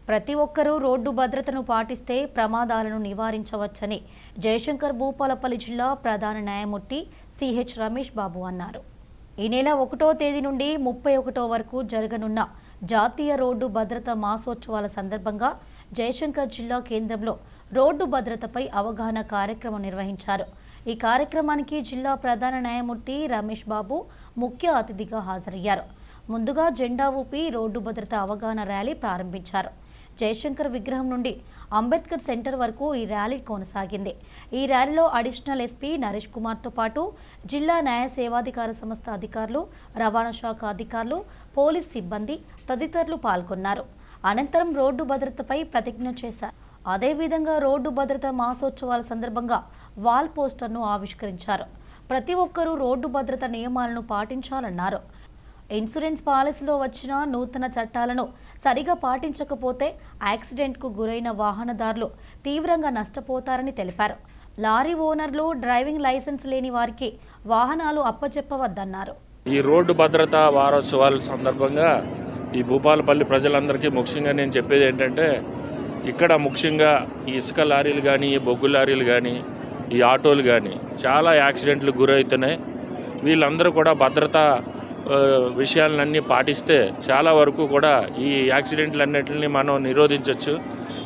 ప్రతి ఒక్కరూ రోడ్డు భద్రతను పాటిస్తే ప్రమాదాలను నివారించవచ్చని జయశంకర్ భూపాలపల్లి జిల్లా ప్రధాన న్యాయమూర్తి సిహెచ్ రమేష్ బాబు అన్నారు. ఈ నెల 1వ తేదీ నుండి 31వ వరకు జరగనున్న జాతీయ రోడ్డు భద్రత మాసోత్సవాల సందర్భంగా జయశంకర్ జిల్లా కేంద్రంలో రోడ్డు భద్రతపై అవగాహన కార్యక్రమం నిర్వహించారు. ఈ కార్యక్రమానికి జిల్లా ప్రధాన న్యాయమూర్తి రమేష్ బాబు ముఖ్య అతిథిగా హాజరయ్యారు. ముందుగా జెండా ఊపి రోడ్డు భద్రత అవగాహన ర్యాలీ ప్రారంభించారు. జయశంకర్ విగ్రహం నుండి అంబేద్కర్ సెంటర్ వరకు ఈ ర్యాలీ కొనసాగింది. ఈ ర్యాలీలో అడిషనల్ ఎస్పీ నరేష్ కుమార్తో పాటు జిల్లా న్యాయ సేవాధికార సంస్థ అధికారులు, రవాణా శాఖ అధికారులు, పోలీస్ సిబ్బంది తదితరులు పాల్గొన్నారు. అనంతరం రోడ్డు భద్రతపై ప్రతిజ్ఞ చేశారు. అదేవిధంగా రోడ్డు భద్రత మాసోత్సవాల సందర్భంగా వాల్ పోస్టర్ను ఆవిష్కరించారు. ప్రతి ఒక్కరూ రోడ్డు భద్రత నియమాలను పాటించాలన్నారు. ఇన్సూరెన్స్ పాలసీలో వచ్చిన నూతన చట్టాలను సరిగా పాటించకపోతే యాక్సిడెంట్కు గురైన వాహనదారులు తీవ్రంగా నష్టపోతారని తెలిపారు. లారీ ఓనర్లు, డ్రైవింగ్ లైసెన్స్ లేని వారికి వాహనాలు అప్పచెప్పవద్దన్నారు. ఈ రోడ్డు భద్రతా వారోత్సవాల సందర్భంగా ఈ భూపాలపల్లి ప్రజలందరికీ ముఖ్యంగా నేను చెప్పేది ఏంటంటే, ఇక్కడ ముఖ్యంగా ఈ ఇసుక లారీలు కానీ, ఈ బొగ్గు లారీలు కానీ, ఈ ఆటోలు కానీ చాలా యాక్సిడెంట్లు గురవుతున్నాయి. వీళ్ళందరూ కూడా భద్రతా విషయాలన్నీ పాటిస్తే చాలా వరకు కూడా ఈ యాక్సిడెంట్లన్నింటినీ మనం నిరోధించవచ్చు.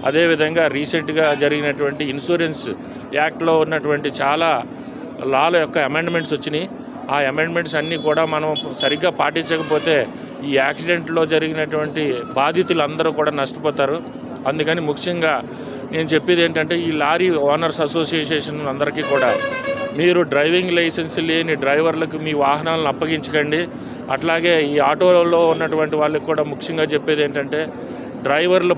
అదేవిధంగా రీసెంట్గా జరిగినటువంటి ఇన్సూరెన్స్ యాక్ట్లో ఉన్నటువంటి చాలా లాల యొక్క అమెండ్మెంట్స్ వచ్చినాయి. ఆ అమెండ్మెంట్స్ అన్నీ కూడా మనం సరిగ్గా పాటించకపోతే ఈ యాక్సిడెంట్లో జరిగినటువంటి బాధితులు అందరూ కూడా నష్టపోతారు. అందుకని ముఖ్యంగా నేను చెప్పేది ఏంటంటే, ఈ లారీ ఓనర్స్ అసోసియేషన్ అందరికీ కూడా మీరు డ్రైవింగ్ లైసెన్స్ లేని డ్రైవర్లకు మీ వాహనాలను అప్పగించకండి. అట్లాగే ఈ ఆటోలో ఉన్నటువంటి వాళ్ళకి కూడా ముఖ్యంగా చెప్పేది ఏంటంటే, డ్రైవర్లు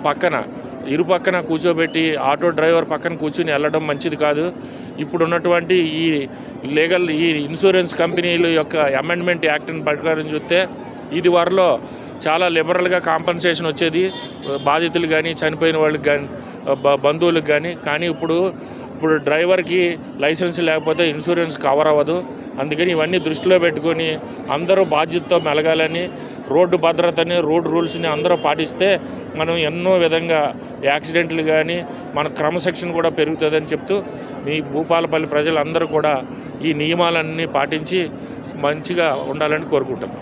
ఇరుపక్కన కూర్చోబెట్టి ఆటో డ్రైవర్ పక్కన కూర్చుని వెళ్ళడం మంచిది కాదు. ఇప్పుడు ఉన్నటువంటి ఈ ఇన్సూరెన్స్ కంపెనీల యొక్క అమెండ్మెంట్ యాక్ట్ని ప్రకారం చూస్తే ఇది వరలో చాలా లిబరల్గా కాంపన్సేషన్ వచ్చేది బాధితులు కానీ, చనిపోయిన వాళ్ళకి కానీ, బంధువులకు కానీ ఇప్పుడు డ్రైవర్కి లైసెన్స్ లేకపోతే ఇన్సూరెన్స్ కవర్ అవ్వదు. అందుకని ఇవన్నీ దృష్టిలో పెట్టుకొని అందరూ బాధ్యతతో మెలగాలని, రోడ్డు భద్రతని, రోడ్ రూల్స్ని అందరూ పాటిస్తే మనం ఎన్నో విధంగా యాక్సిడెంట్లు కానీ మన క్రమశిక్షణ కూడా పెరుగుతుందని చెప్తూ మీ భూపాలపల్లి ప్రజలందరూ కూడా ఈ నియమాలన్నీ పాటించి మంచిగా ఉండాలని కోరుకుంటున్నాం.